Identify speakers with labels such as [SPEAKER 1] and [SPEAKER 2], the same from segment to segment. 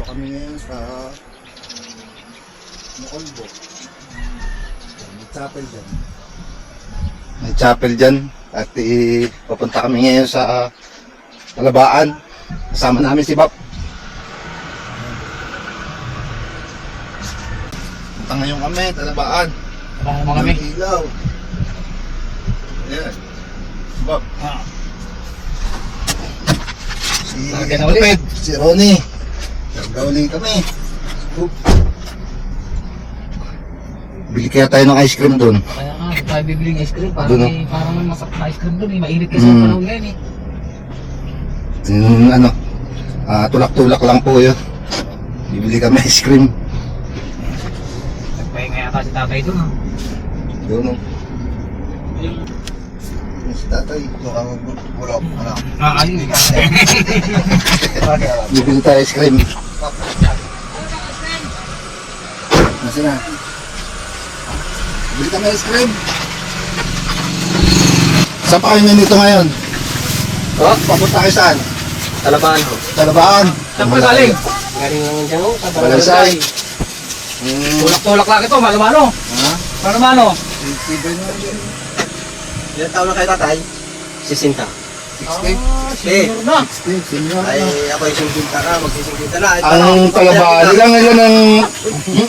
[SPEAKER 1] kami ngayon sa Mokolbo. May chapel dyan. May chapel dyan. At papunta kami ngayon sa Talabaan. Kasama namin si Bap. Punta ngayon kami, Talabaan.
[SPEAKER 2] Tara naman kami.
[SPEAKER 1] Ng ilaw. Ayan. Si Bap. Si
[SPEAKER 2] Lagyan na ulit.
[SPEAKER 1] Si Ronnie. Nagdauli kami. Bili kaya tayo ng ice cream doon.
[SPEAKER 2] Kaya nga, tayo bibiling ice cream. Parang,
[SPEAKER 1] Doon,
[SPEAKER 2] parang masarap na ice cream doon. Mainit kasi ang panahon ngayon eh.
[SPEAKER 1] Ano, tulak-tulak lang po yun. Bibili kami ice cream.
[SPEAKER 2] Nagpahinga yata si tatay doon ha.
[SPEAKER 1] Doon, no? Si tatay, mukhang bulok.
[SPEAKER 2] Ayun.
[SPEAKER 1] Bibili tayo ice cream. Nasa na? Bibili kami ice cream. Saan pa kayo nandito ngayon?
[SPEAKER 2] Oh,
[SPEAKER 1] Papunta kayo saan?
[SPEAKER 2] Talabaan ho.
[SPEAKER 1] Talabaan.
[SPEAKER 2] Saan pa galing? Galing naman dyan ho.
[SPEAKER 1] Balansay.
[SPEAKER 2] Tulak-tulak lang ito, malumano.
[SPEAKER 1] Ha?
[SPEAKER 2] Malumano.
[SPEAKER 3] Ilan taon na kayo tatay?
[SPEAKER 2] 60.
[SPEAKER 1] 60?
[SPEAKER 2] Senior na.
[SPEAKER 1] 60, senior
[SPEAKER 3] Ay,
[SPEAKER 1] na.
[SPEAKER 3] ako yung singkinta na, magsisingkinta na.
[SPEAKER 1] Ang Talabaan,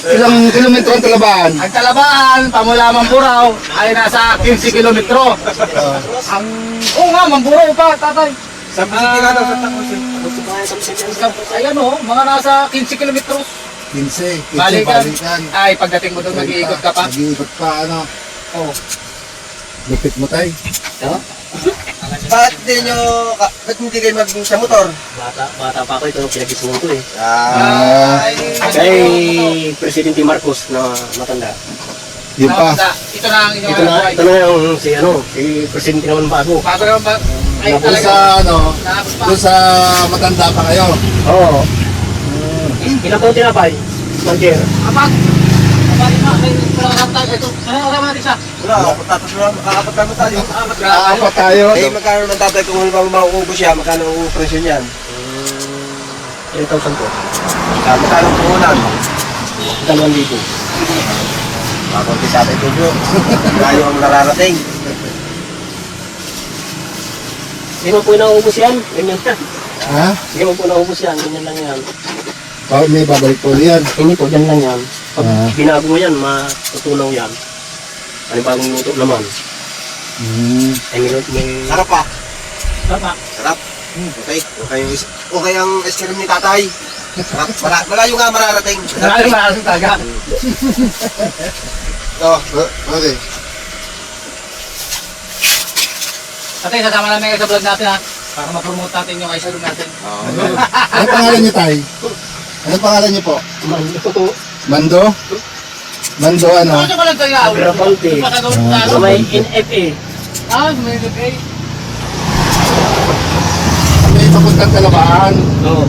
[SPEAKER 1] ilang kilometro ang Talabaan?
[SPEAKER 2] Ang Talabaan, pamula Mamburao, ay nasa 15 kilometro. Oo nga, Mamburao pa, tatay.
[SPEAKER 3] Sa bisiti ka daw, sa
[SPEAKER 2] Ayan o, mga nasa 15 kilometro.
[SPEAKER 1] 15
[SPEAKER 2] Balikan.
[SPEAKER 1] balikan.
[SPEAKER 2] Ay, pagdating mo doon, mag-iikot ka pa.
[SPEAKER 1] Mag-iikot pa, ano.
[SPEAKER 2] Oo.
[SPEAKER 1] Lupit mo tayo.
[SPEAKER 3] Bakit hindi kayo sa motor?
[SPEAKER 4] Bata pa ako, ito ang pinag-isinan ko eh.
[SPEAKER 2] Ay,
[SPEAKER 4] Kay Presidente Marcos na matanda.
[SPEAKER 1] Yun pa.
[SPEAKER 2] Ito na ang inyong
[SPEAKER 4] Ito na yung si Presidente naman bago.
[SPEAKER 2] Bago naman ba? Ay,
[SPEAKER 1] Doon
[SPEAKER 2] talaga.
[SPEAKER 1] sa, ano,
[SPEAKER 2] Nakapos pa.
[SPEAKER 1] doon sa matanda pa kayo.
[SPEAKER 4] Oo. Ilang taon tinapay? Manager.
[SPEAKER 2] Apat. Apat na. May palakarap tayo. Ito. Ano ang naman isa?
[SPEAKER 3] Wala, apat naman tayo.
[SPEAKER 2] Apat na.
[SPEAKER 1] Apat tayo.
[SPEAKER 3] Eh, magkano ng tatay kung halimbawa mauubos siya, magkano ang presyo niyan?
[SPEAKER 4] Ilang taon po?
[SPEAKER 3] Magkano ang puhunan?
[SPEAKER 4] 2,000.
[SPEAKER 3] Makunti sa atin tudyo. Layo ang nararating.
[SPEAKER 4] Hindi mo po naubos yan. Ganyan na.
[SPEAKER 1] Ha?
[SPEAKER 4] Hindi mo po naubos yan. Ganyan lang yan.
[SPEAKER 1] Bakit may babalik po yan?
[SPEAKER 4] Hindi po, dyan lang yan. Pag
[SPEAKER 1] Ah.
[SPEAKER 4] binago mo yan, matutunaw yan. Ano bagong luto naman? Ay, may...
[SPEAKER 3] Sarap pa.
[SPEAKER 2] Tama.
[SPEAKER 3] Sarap. Okay. Okay ang ice cream ni tatay. Sarap. Malayo nga mararating.
[SPEAKER 2] Maraming maraming talaga.
[SPEAKER 3] Oh,
[SPEAKER 1] Okay.
[SPEAKER 2] Ate, sasama namin kayo sa vlog natin ha. Para ma-promote natin yung ice cream natin.
[SPEAKER 1] Anong pangalan niyo, tay? Anong pangalan niyo po? Mando? Mando ano?
[SPEAKER 2] Ano ba lang tayo?
[SPEAKER 4] Agrabante. Sa may NFA.
[SPEAKER 2] May LFA.
[SPEAKER 1] May papuntang Talabaan.
[SPEAKER 4] Oo.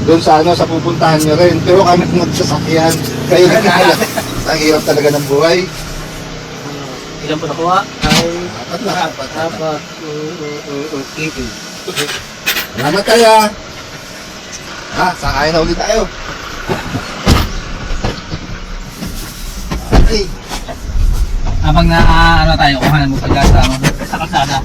[SPEAKER 1] Doon sa ano, sa pupuntahan niyo rin. Pero kami magsasakyan. Kayo na kaya. Ang hirap talaga ng buhay.
[SPEAKER 4] Ilan po nakuha? Ay,
[SPEAKER 1] Apat na.
[SPEAKER 4] dapat.
[SPEAKER 1] Salamat tayo. Ha, sakayan na ulit tayo. Okay.
[SPEAKER 2] Habang na ano tayo, kuhanan mo pagka sa ano, sa kalsada.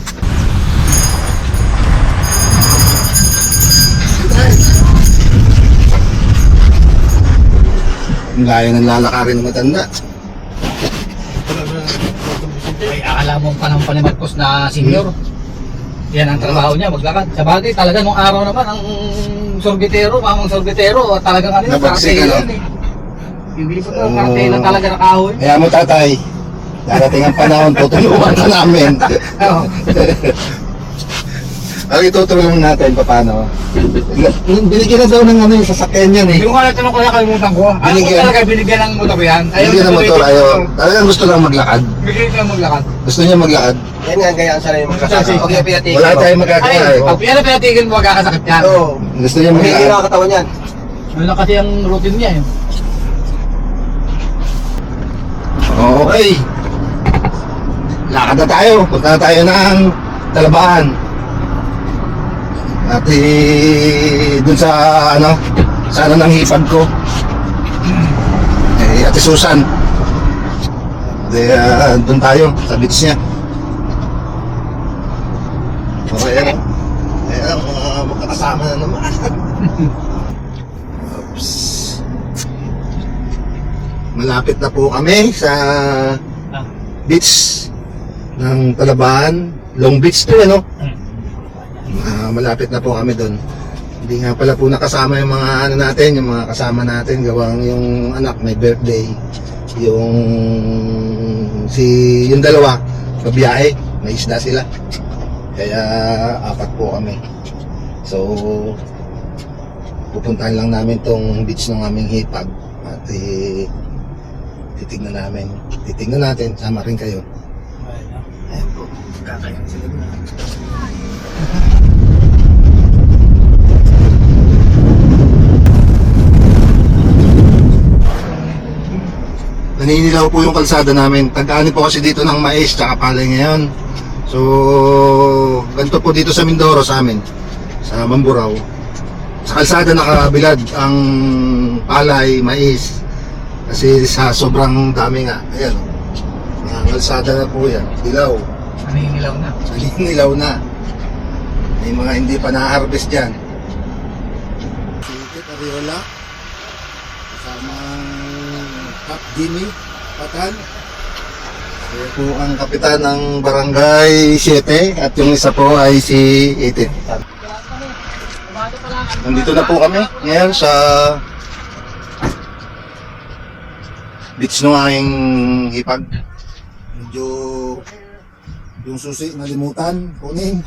[SPEAKER 1] Ang layo ng lalakarin ng matanda.
[SPEAKER 2] Ay, akala mo pa ng Marcos na senior. Yan ang trabaho niya, maglakad. Sa bagay, talaga nung araw naman, ang mamang sorbetero, talagang ano yun,
[SPEAKER 1] Nabagsik,
[SPEAKER 2] karate
[SPEAKER 1] ano?
[SPEAKER 2] yun eh. Hindi po ito, karate na talaga na kahoy.
[SPEAKER 1] Kaya mo tatay, darating ang panahon, tutulungan ka namin.
[SPEAKER 2] Oo.
[SPEAKER 1] Ang itutulungan natin, paano? Binigyan na daw ng ano yung sasakyan yan eh.
[SPEAKER 2] Yung nga natin kaya kalimutan ko. Ano ko
[SPEAKER 1] Binigyan.
[SPEAKER 2] talaga binigyan ng motor yan?
[SPEAKER 1] Binigyan ng motor, ayaw. Talagang gusto lang maglakad.
[SPEAKER 2] Bigyan niya maglakad.
[SPEAKER 1] Gusto niya maglakad.
[SPEAKER 3] Yan nga, gayaan sana yung magkasama. Huwag niya pinatigil.
[SPEAKER 1] Wala tayong magagawa
[SPEAKER 2] Ay,
[SPEAKER 1] eh.
[SPEAKER 2] pag yan na pinatigil mo, magkakasakit yan.
[SPEAKER 3] Oo.
[SPEAKER 1] Gusto niya
[SPEAKER 3] Mahihira
[SPEAKER 1] maglakad.
[SPEAKER 3] ang katawan yan.
[SPEAKER 2] Wala kasi ang routine niya eh.
[SPEAKER 1] Okay. Lakad na tayo. Punta na tayo ng Talabaan. At dun sa ano, Sana ng hipag ko. Eh, Ate Susan. Doon tayo sa beach niya. Okay, ano? Ayan, mga magkakasama na naman. Oops. Malapit na po kami sa beach ng Talabaan. Long Beach to, ano? Malapit na po kami doon. Hindi nga pala po nakasama yung mga ano natin, yung mga kasama natin, gawang yung anak may birthday. Yung dalawa, pabiyahe, may isda sila. Kaya apat po kami. So, pupuntahan lang namin tong beach ng aming hipag at titignan natin, sama rin kayo. Ayan po, kakain sila na. Naninilaw po yung kalsada namin. Tag-ani po kasi dito ng mais tsaka palay ngayon. So, ganito po dito sa Mindoro sa amin, sa Mamburao. Sa kalsada nakabilad ang palay, mais. Kasi sa sobrang dami nga. Ayan, ang kalsada na po yan. Dilaw.
[SPEAKER 2] Naninilaw na.
[SPEAKER 1] Naninilaw na. May mga hindi pa na-harvest dyan. Sige, Ariola. Kasama Cap Jimmy Patan. Siya po ang kapitan ng Barangay 7 at yung isa po ay si Itit. Nandito na po kami ngayon sa beach ng aking hipag. Medyo yung susi nalimutan, kunin.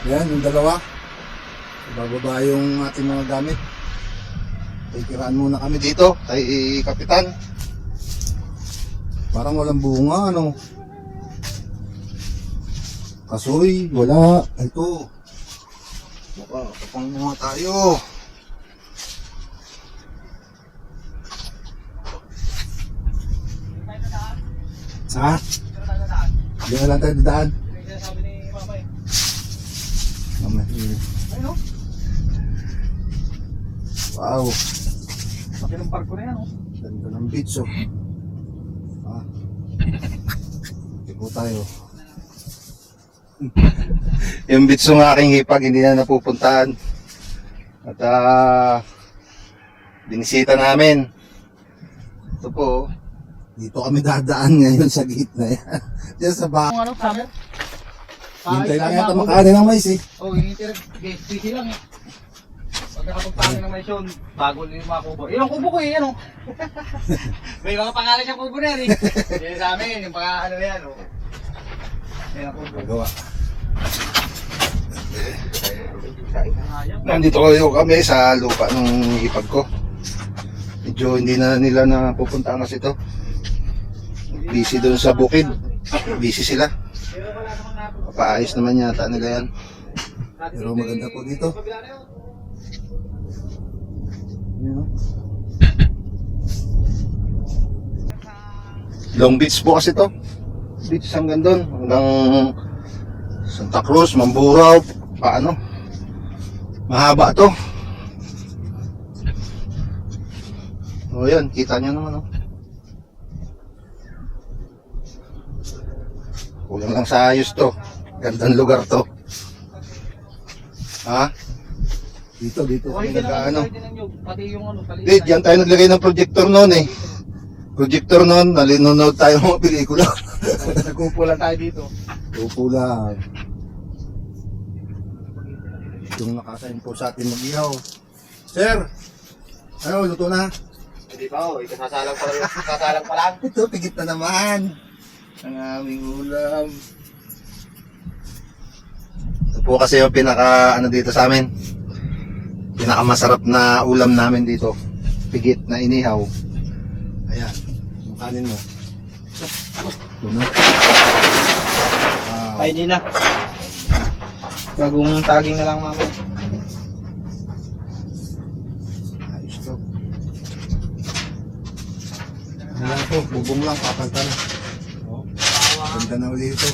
[SPEAKER 1] Yan, yung dalawa. Bababa yung ating mga gamit. Tikiraan muna kami dito kay Kapitan. Parang walang bunga, ano? Kasoy, wala. Ito. Kapang mga tayo. Ha? Hindi na lang tayo dadaan.
[SPEAKER 2] Sabi ni Mama eh.
[SPEAKER 1] Mama.
[SPEAKER 2] Ayun, oh.
[SPEAKER 1] Wow.
[SPEAKER 2] Laki ng parko na yan, oh.
[SPEAKER 1] Ganda ng beach, oh. Ah. Tipo tayo. Yung beach ng aking hipag, hindi na napupuntahan. At binisita namin. Ito po, oh. Dito kami dadaan ngayon sa gitna yan. Diyan sa bahay.
[SPEAKER 2] Kung ano, summer?
[SPEAKER 1] Hintay lang yata makanin ng mais eh.
[SPEAKER 2] Oo, hinihintay lang. Busy lang eh. Pag nakapagpangin ng mais yun, bago din yung mga kubo. Yun ang kubo ko eh, ano? May mga pangalan siyang kubo na yan eh. Yan sa amin, yung mga ano na yan, oh. Yan ang kubo.
[SPEAKER 1] Magawa. Nandito kayo kami sa lupa ng hipag ko. Medyo hindi na nila napupuntaan kasi ito. Busy doon sa bukid. Busy sila. Papaayos naman yata nila yan. Pero maganda po dito. Ayan, oh. Long Beach po kasi to. Beach hanggang doon. Hanggang Santa Cruz, Mamburao, paano? Mahaba to. O yan, kita nyo naman, oh. Kulang lang sa ayos to. Gandang lugar to. Ha? Dito kami nag-ano.
[SPEAKER 2] Pati yung ano, pali.
[SPEAKER 1] Di, diyan tayo naglagay ng projector noon eh. Projector noon, nalinonood tayo mga pelikula.
[SPEAKER 2] Nagkupo lang tayo dito.
[SPEAKER 1] Upo lang. Yung nakasain po sa atin mag-ihaw. Sir! Ano, luto na?
[SPEAKER 2] Hindi pa, oh. Kasalang pa lang.
[SPEAKER 1] Ito, pigit na naman. Ang aming ulam. Ito po kasi yung pinaka, ano dito sa amin. Pinakamasarap na ulam namin dito. Pigit na inihaw. Ayan, yung kanin mo. Ito na. Wow.
[SPEAKER 2] Ay, di na. Bagong taging na lang, Mama.
[SPEAKER 1] Ayos to. Ano lang to, bubong lang, papalta na. Ganda na ulit ito.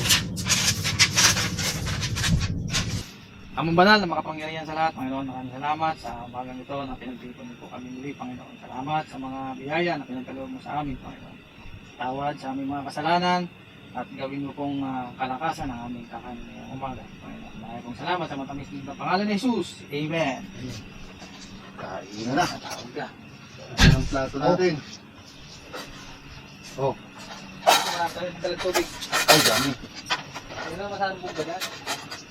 [SPEAKER 2] Amang banal na makapangyarihan sa lahat, Panginoon, maraming salamat sa umagang ito na pinagtipon mo po kami muli, Panginoon. Salamat sa mga biyaya na pinagkaloob mo sa amin, Panginoon. Tawad sa aming mga kasalanan at gawin mo pong kalakasan ang aming kakanin ngayong umaga, Panginoon. Maraming pong salamat sa matamis na pangalan ni Jesus. Amen.
[SPEAKER 1] Kain na.
[SPEAKER 2] Tawag ka.
[SPEAKER 1] Ang plato natin. Oh,
[SPEAKER 2] Marami tayo dalag tubig.
[SPEAKER 1] ay dami.
[SPEAKER 2] Hindi naman masarap po ba yan?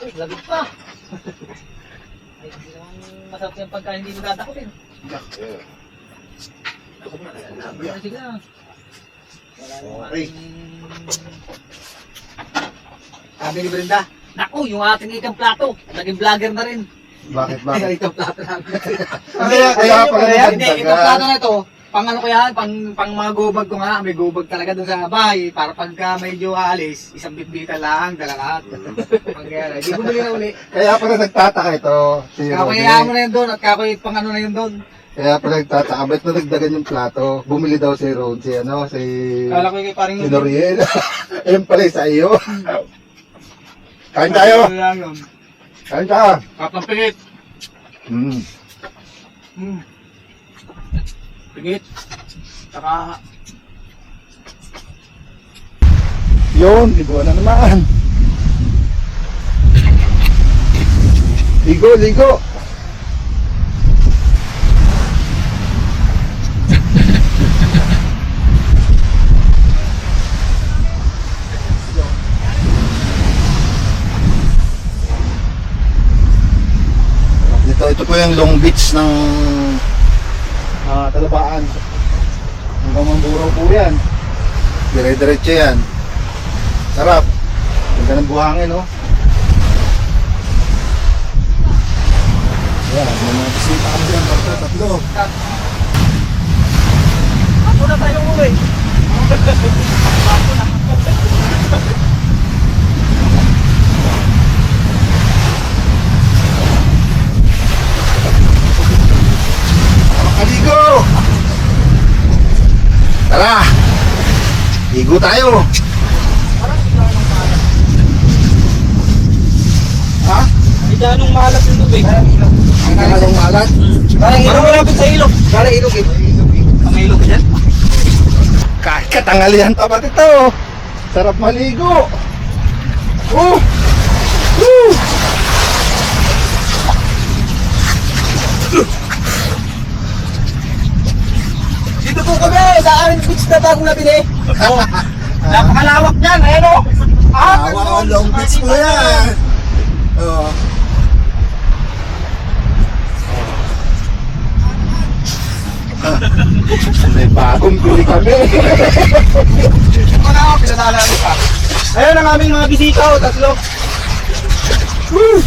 [SPEAKER 2] Uy, labig pa! Ay, hindi naman masarap yung pagkain hindi mo tatakutin. Sige na. Wala yung
[SPEAKER 1] Okay.
[SPEAKER 2] Sabi ni Brenda, naku, yung ating ikang plato, naging vlogger na rin.
[SPEAKER 1] Bakit,
[SPEAKER 2] Ay,
[SPEAKER 1] bakit?
[SPEAKER 2] ikang plato namin.
[SPEAKER 1] Kaya pala
[SPEAKER 2] Hindi, ikang plato na ito, pang ano ko yan, pang mga gubag ko nga, may gubag talaga dun sa bahay, para pagka medyo aalis, isang bitbitan lang, dala lahat. Pangyari, hindi bumili na uli.
[SPEAKER 1] Kaya pala nagtataka ito. Si
[SPEAKER 2] Kakuyaan mo
[SPEAKER 1] Rodney.
[SPEAKER 2] na yun doon, at kakuy pang ano na yun doon.
[SPEAKER 1] Kaya pala nagtataka. Ba't nadagdagan yung plato? Bumili daw si Rod, si ano, si
[SPEAKER 2] Kala ko yung parang
[SPEAKER 1] Noriel. Ayun pala sa iyo. Kain tayo. Kain tayo.
[SPEAKER 2] Kapang pigit.
[SPEAKER 1] Hmm.
[SPEAKER 2] Pigit. Saka,
[SPEAKER 1] Yun, ligo na naman. Ligo, ligo. Ito po yung Long Beach ng Talabaan. Hanggang Mamburao po yan. Dire-diretso yan. Sarap. Ganda ng buhangin, no? Ayan, may mga bisita kami dyan. Tatlo.
[SPEAKER 2] ako na tayo uwi.
[SPEAKER 1] Makaligo! Tara! Ligo tayo! Ha?
[SPEAKER 2] Hindi ganong malat yung tubig.
[SPEAKER 1] Ang kakalong malat?
[SPEAKER 2] Parang ilog malapit sa ilog. Parang ilog eh. Ang ilog dyan?
[SPEAKER 1] Kahit katanghalian pa ba ito? Sarap maligo! Oh! Woo!
[SPEAKER 2] Dito po kami sa aming beach na bagong nabili. Oh, napakalawak niyan, ayan o.
[SPEAKER 1] Awa, Long Beach po yan! Oh. May bagong bili kami.
[SPEAKER 2] Wala ako, pinadala mo pa. Ayan ang aming mga bisita o, tatlo.
[SPEAKER 1] Woo!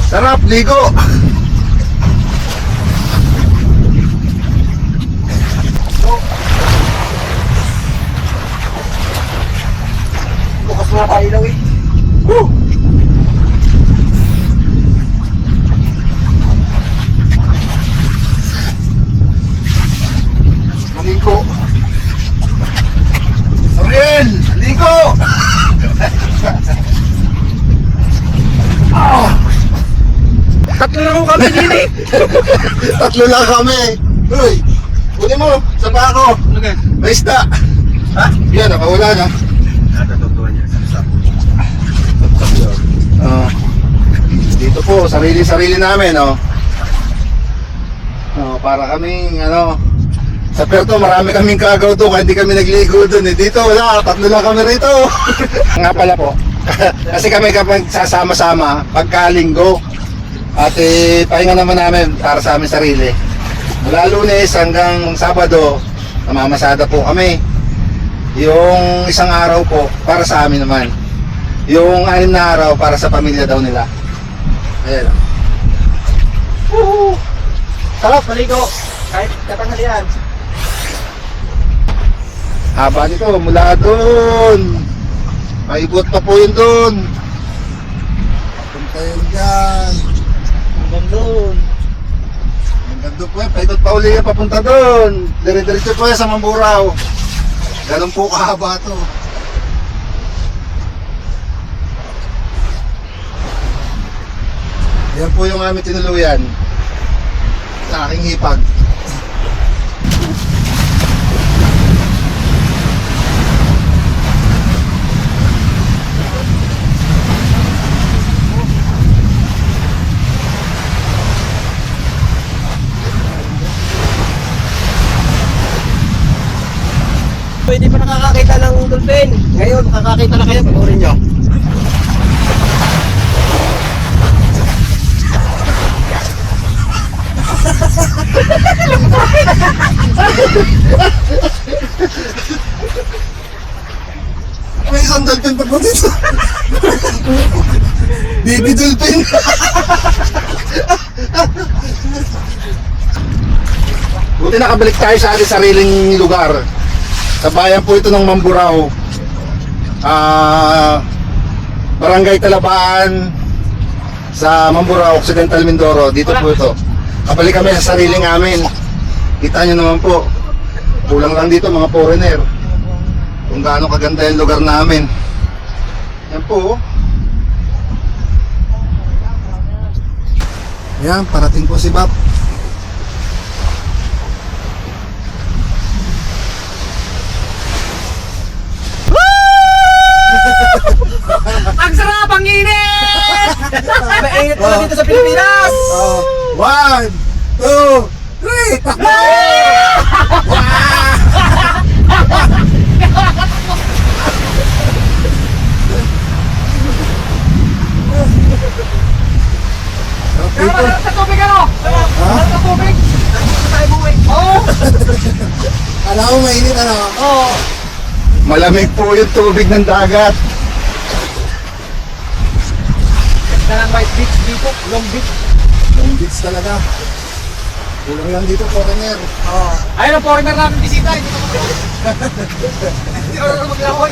[SPEAKER 1] Sarap, ligo!
[SPEAKER 2] Bukas nga pa ilaw eh.
[SPEAKER 1] Woo! Maligo! Ariel! Ligo!
[SPEAKER 2] Tatlo na ko kami din eh.
[SPEAKER 1] Tatlo lang kami! Uy! Kunin mo! Sa bako!
[SPEAKER 2] Ano ka?
[SPEAKER 1] May isda! Ha? Yan, nakawala na. Dito po, sarili-sarili namin, oh. Para kaming, sa Puerto, marami kaming kagaw doon, kaya hindi kami nagligo doon. Eh. Dito, wala, tatlo lang kami rito. Nga pala po, kasi kami kapag sasama-sama, pagkalinggo, at pahinga naman namin para sa aming sarili. Mula Lunes hanggang Sabado, namamasada po kami. Yung isang araw po, para sa amin naman. Yung 6 na araw, para sa pamilya daw nila. Ayan.
[SPEAKER 2] Woohoo! Sarap, maligo. Kahit katanghalian.
[SPEAKER 1] Haba nito, mula doon. Paibot pa po yun doon. Punta yun dyan.
[SPEAKER 2] Hanggang doon.
[SPEAKER 1] Hanggang doon po yan, paikot pa uli yan papunta doon. Dire-diretso po yan sa Mamburao. Ganun po kahaba to. Yan po yung aming tinuluyan sa aking hipag.
[SPEAKER 3] Pwede pa nakakakita ng dolphin. Ngayon, makakakita na kayo. Panoorin nyo.
[SPEAKER 1] May isang dolphin pa po dito. Baby dolphin. Buti nakabalik tayo sa ating sariling lugar. Sa bayan po ito ng Mamburao. Barangay Talabaan sa Mamburao, Occidental Mindoro. Dito po ito. Kabalik kami sa sariling amin. Kita nyo naman po. Kulang lang dito mga foreigner. Kung gaano kaganda yung lugar namin. Yan po. Yan, parating po si Bob.
[SPEAKER 2] Ang sarap! Ang init!
[SPEAKER 3] Mainit pala dito sa Pilipinas!
[SPEAKER 1] Oh, 1, 2, 3, takbo!
[SPEAKER 2] Sa tubig ano? Sa tubig! Tayo buwi! Oo!
[SPEAKER 1] Alam mo, mainit ano?
[SPEAKER 2] Oo!
[SPEAKER 1] Malamig po yung tubig ng dagat.
[SPEAKER 2] Ganda ng White Beach dito, Long Beach.
[SPEAKER 1] Yung beach talaga. Kulang lang dito, foreigner.
[SPEAKER 2] Ayun ang foreigner namin bisita. Hindi ko maglakoy.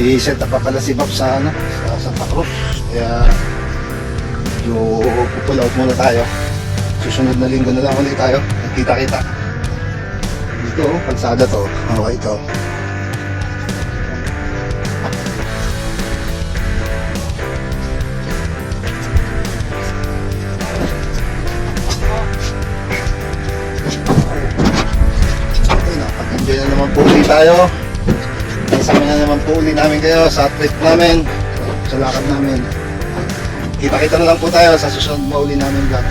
[SPEAKER 1] May set up pa pala si Bob sa, ano, sa Santa Cruz. Kaya medyo pull out muna tayo. Susunod na linggo na lang ulit tayo. Nagkita-kita. Dito, kalsada to. Okay ito. Okay, nakapag-enjoy na naman po ulit tayo. Kasama na naman po ulit namin kayo sa trip namin, sa lakad namin. Kita-kita na lang po tayo sa susunod na uli namin vlog.